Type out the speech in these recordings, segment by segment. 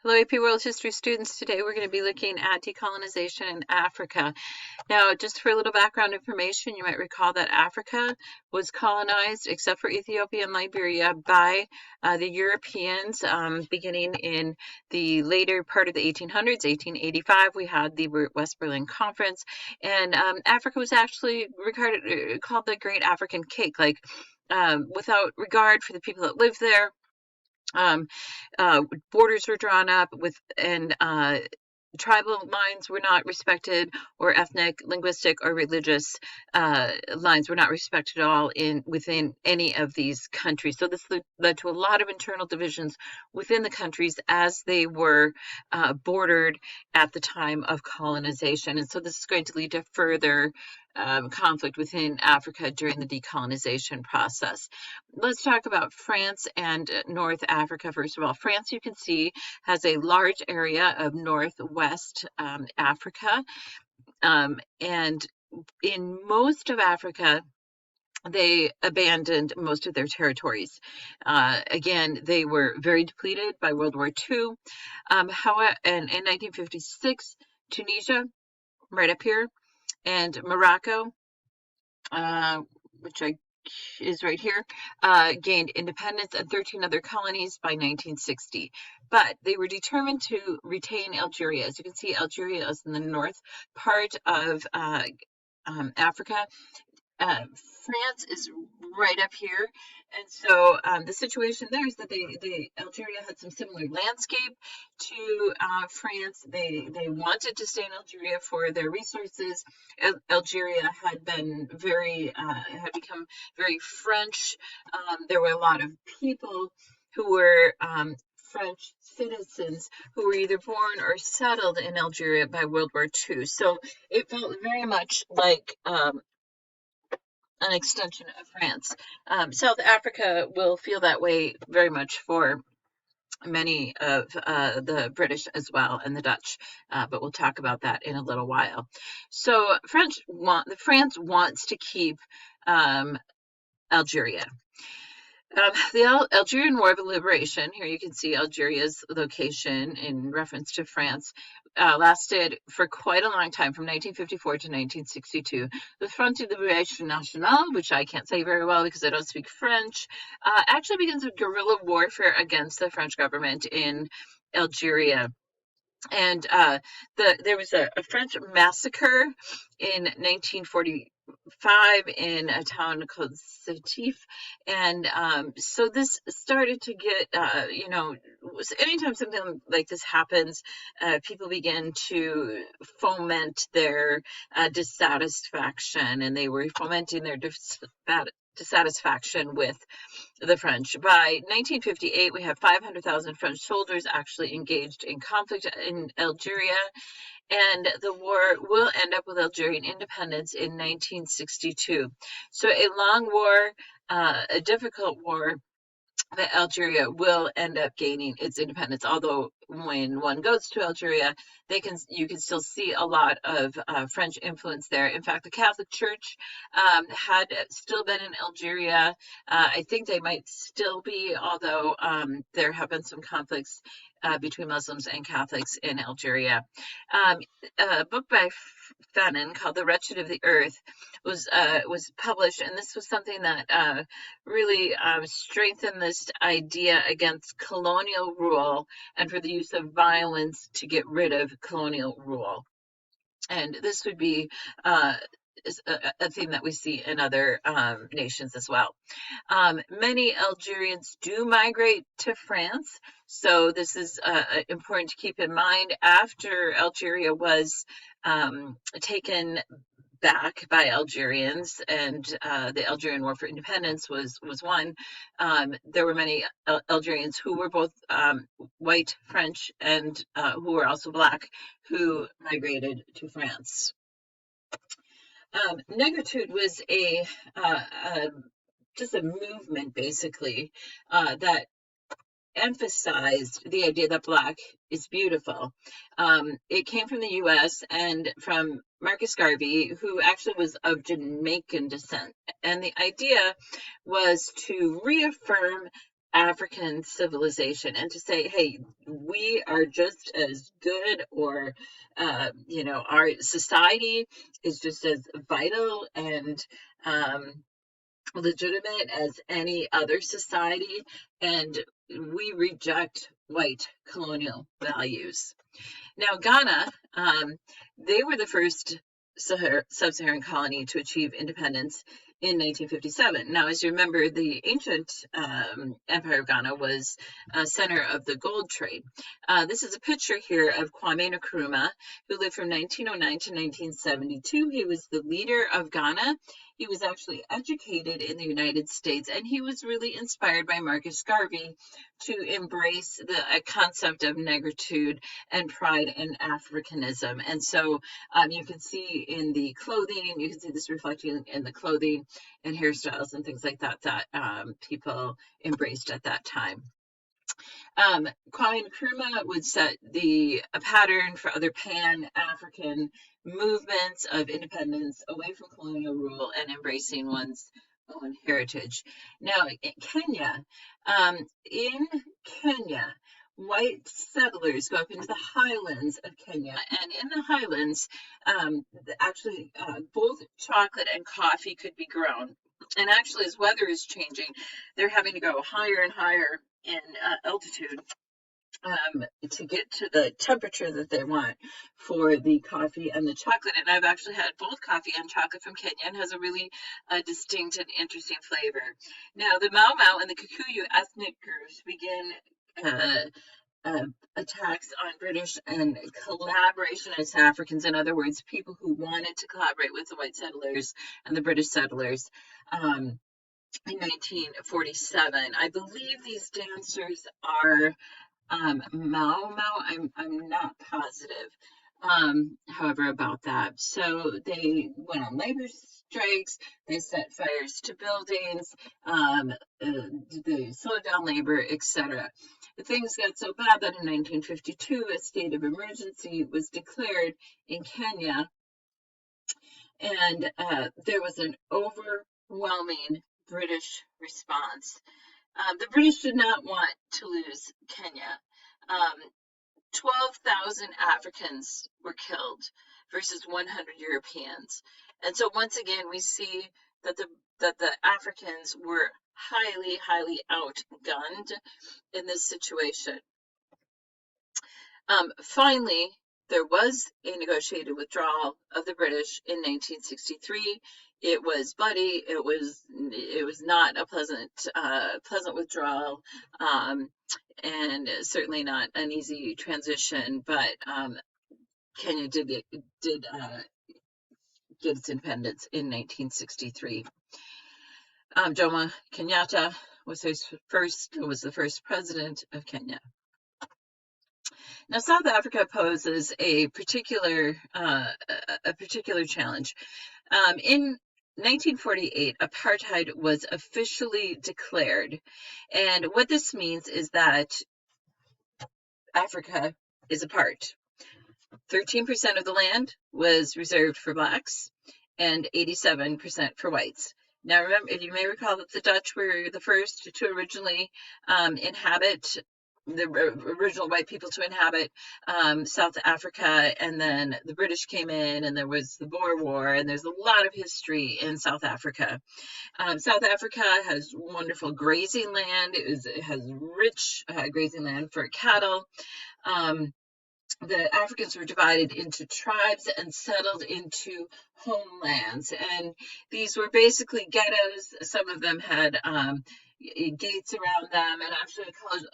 Hello, AP World History students. Today we're going to be looking at decolonization in Africa. Now, just for a little background information, you might recall that Africa was colonized, except for Ethiopia and Liberia, by the Europeans beginning in the later part of the 1800s, 1885. We had the West Berlin Conference, and Africa was actually called the Great African Cake, without regard for the people that lived there. Um, Borders were drawn up and tribal lines were not respected, or ethnic, linguistic, or religious lines were not respected at all within any of these countries. So this led to a lot of internal divisions within the countries as they were bordered at the time of colonization. And so this is going to lead to further conflict within Africa during the decolonization process. Let's talk about France and North Africa. First of all, France, you can see, has a large area of northwest Africa. And in most of Africa, they abandoned most of their territories. Again, they were very depleted by World War II. However, and in 1956, Tunisia, right up here, and Morocco, which is right here, gained independence, and 13 other colonies by 1960. But they were determined to retain Algeria. As you can see, Algeria is in the north part of Africa. France is right up here, and so the situation there is that Algeria had some similar landscape to France. They wanted to stay in Algeria for their resources. Algeria had become very French. There were a lot of people who were French citizens who were either born or settled in Algeria by World War II. So it felt very much like an extension of France. South Africa will feel that way very much for many of the British as well, and the Dutch, but we'll talk about that in a little while. So France wants to keep Algeria. The Algerian War of Liberation, here you can see Algeria's location in reference to France, lasted for quite a long time, from 1954 to 1962. The Front de Liberation Nationale, which I can't say very well because I don't speak French, actually begins with guerrilla warfare against the French government in Algeria. And there was a French massacre in 1945 in a town called Sétif. And so this started to get, anytime something like this happens, people begin to foment their dissatisfaction, and they were fomenting their dissatisfaction with the French. By 1958, we have 500,000 French soldiers actually engaged in conflict in Algeria, and the war will end up with Algerian independence in 1962. So a long war, a difficult war, that Algeria will end up gaining its independence. Although when one goes to Algeria, you can still see a lot of French influence there. In fact, the Catholic Church had still been in Algeria. I think they might still be, although there have been some conflicts between Muslims and Catholics in Algeria. A book by Fanon called "The Wretched of the Earth" was published, and this was something that really strengthened this idea against colonial rule and for the use of violence to get rid of colonial rule. And this would be a theme that we see in other nations as well. Many Algerians do migrate to France, so this is important to keep in mind. After Algeria was taken back by Algerians, and the Algerian War for Independence was one, there were many Algerians who were both white French and who were also black, who migrated to France. Negritude was just a movement, basically, that emphasized the idea that black is beautiful. It came from the US and from Marcus Garvey, who actually was of Jamaican descent. And the idea was to reaffirm African civilization, and to say, hey, we are just as good, or our society is just as vital and legitimate as any other society, and we reject white colonial values. Now, Ghana, they were the first sub-Saharan colony to achieve independence in 1957. Now, as you remember, the ancient Empire of Ghana was a center of the gold trade. This is a picture here of Kwame Nkrumah, who lived from 1909 to 1972. He was the leader of Ghana. He was actually educated in the United States, and he was really inspired by Marcus Garvey to embrace the concept of negritude and pride in Africanism. And so you can see in the clothing, you can see this reflected in the clothing and hairstyles and things like that people embraced at that time. Kwame Nkrumah would set a pattern for other Pan-African movements of independence away from colonial rule and embracing one's own heritage. Now, in Kenya, white settlers go up into the highlands of Kenya, and in the highlands, actually, both chocolate and coffee could be grown. And actually, as weather is changing, they're having to go higher and higher in altitude to get to the temperature that they want for the coffee and the chocolate. And I've actually had both coffee and chocolate from Kenya, and has a really distinct and interesting flavor. Now, the Mau Mau and the Kikuyu ethnic groups begin attacks on British and collaboration as Africans. In other words, people who wanted to collaborate with the white settlers and the British settlers. In 1947, I believe these dancers are Mau Mau. I'm not positive, however, about that. So they went on labor strikes. They set fires to buildings. They slowed down labor, etc. Things got so bad that in 1952, a state of emergency was declared in Kenya, and there was an overwhelming British response. The British did not want to lose Kenya. 12,000 Africans were killed versus 100 Europeans. And so once again, we see that the Africans were highly, highly outgunned in this situation. Finally, there was a negotiated withdrawal of the British in 1963. It was bloody. It was not a pleasant withdrawal, and certainly not an easy transition. But Kenya did get its independence in 1963. Jomo Kenyatta was the first president of Kenya. Now, South Africa poses a particular challenge. In 1948, apartheid was officially declared, and what this means is that Africa is apart. 13% of the land was reserved for blacks, and 87% for whites. Now, remember, you may recall that the Dutch were the first to originally inhabit. The original white people to inhabit South Africa, and then the British came in, and there was the Boer War, and there's a lot of history in South Africa. South Africa has wonderful grazing land. It has rich grazing land for cattle. The Africans were divided into tribes and settled into homelands, and these were basically ghettos. Some of them had gates around them, and actually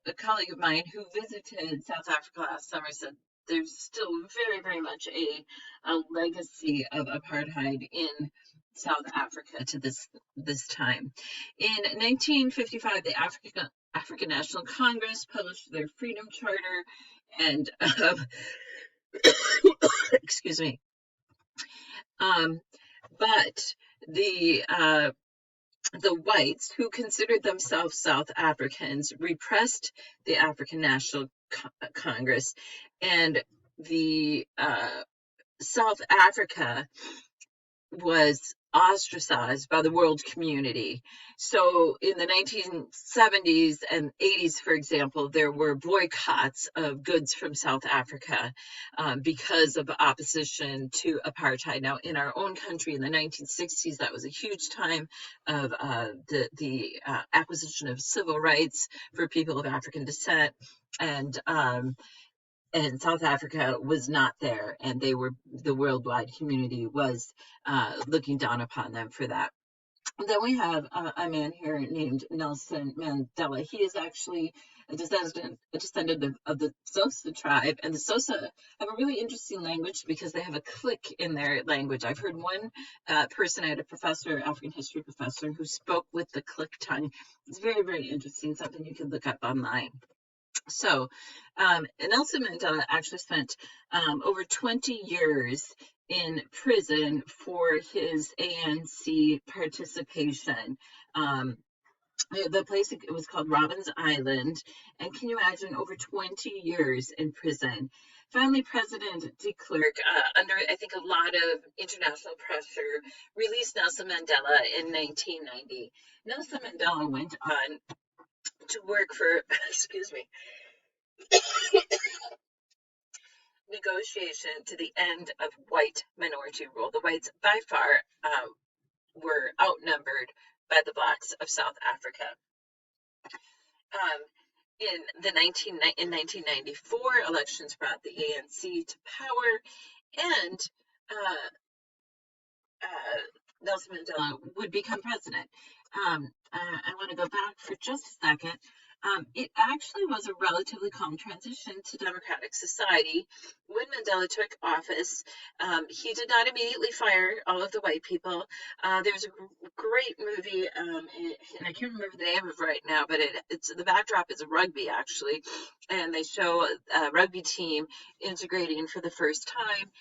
a colleague of mine who visited South Africa last summer said there's still very, very much a legacy of apartheid in South Africa to this time. In 1955, the African National Congress published their Freedom Charter, and excuse me. But the whites, who considered themselves South Africans, repressed the African National Congress, and the South Africa was ostracized by the world community. So in the 1970s and 80s, for example, there were boycotts of goods from South Africa because of opposition to apartheid. Now, in our own country in the 1960s, that was a huge time of the acquisition of civil rights for people of African descent. And South Africa was not there, and the worldwide community was looking down upon them for that. Then we have a man here named Nelson Mandela. He is actually a descendant of the Xhosa tribe, and the Xhosa have a really interesting language because they have a click in their language. I've heard one person, I had a professor, African history professor, who spoke with the click tongue. It's very, very interesting, something you can look up online. So, Nelson Mandela actually spent over 20 years in prison for his ANC participation. The place, it was called Robbins Island, and can you imagine, over 20 years in prison? Finally, President de Klerk, under I think a lot of international pressure, released Nelson Mandela in 1990. Nelson Mandela went on to work for, excuse me, negotiation to the end of white minority rule. The whites, by far, were outnumbered by the blacks of South Africa. In 1994, elections brought the ANC to power, and Nelson Mandela would become president. I want to go back for just a second. It actually was a relatively calm transition to democratic society. When Mandela took office, he did not immediately fire all of the white people. There's a great movie, and I can't remember the name of it right now, but it's the backdrop is rugby, actually, and they show a rugby team integrating for the first time.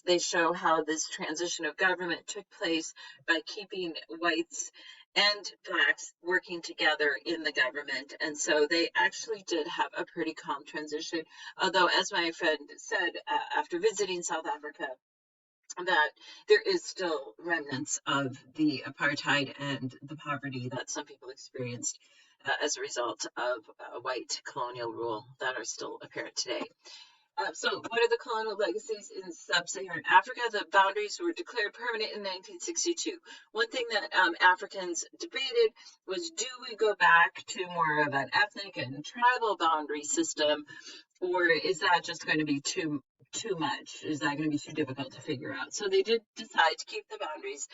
They show how this transition of government took place by keeping whites and blacks working together in the government. And so they actually did have a pretty calm transition. Although, as my friend said after visiting South Africa, that there is still remnants of the apartheid and the poverty that some people experienced as a result of white colonial rule that are still apparent today. So what are the colonial legacies in sub-Saharan Africa? The boundaries were declared permanent in 1962. One thing that Africans debated was, do we go back to more of an ethnic and tribal boundary system, or is that just going to be too much? Is that going to be too difficult to figure out? So they did decide to keep the boundaries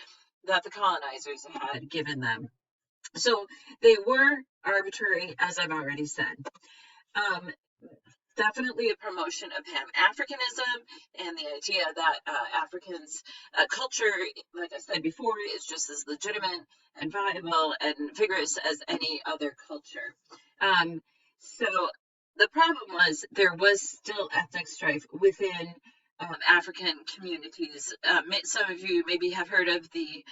that the colonizers had given them. So they were arbitrary, as I've already said. Definitely a promotion of Pan-Africanism and the idea that Africans' culture, like I said before, is just as legitimate and viable and vigorous as any other culture. So the problem was there was still ethnic strife within African communities. Some of you maybe have heard of the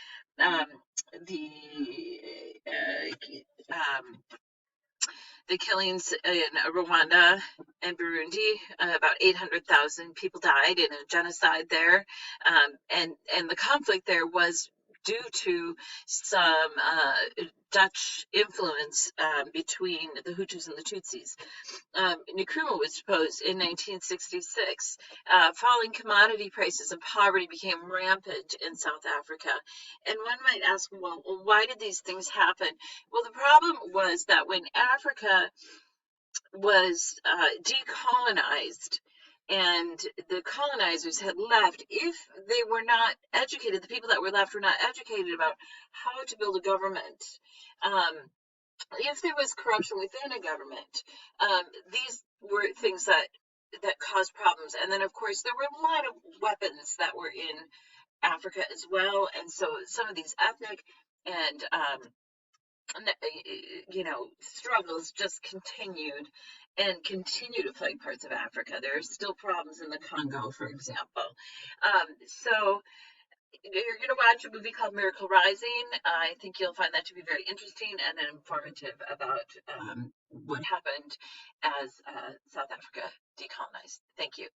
killings in Rwanda and Burundi. About 800,000 people died in a genocide there, and the conflict there was due to some Dutch influence between the Hutus and the Tutsis. Nkrumah was deposed in 1966. Falling commodity prices and poverty became rampant in South Africa. And one might ask, well, why did these things happen? Well, the problem was that when Africa was decolonized and the colonizers had left, if they were not educated, the people that were left were not educated about how to build a government, if there was corruption within a government, these were things that caused problems. And then, of course, there were a lot of weapons that were in Africa as well, and so some of these ethnic and struggles just continued and continue to plague parts of Africa. There are still problems in the Congo, for example. So you're going to watch a movie called Miracle Rising. I think you'll find that to be very interesting and informative about what happened as South Africa decolonized. Thank you.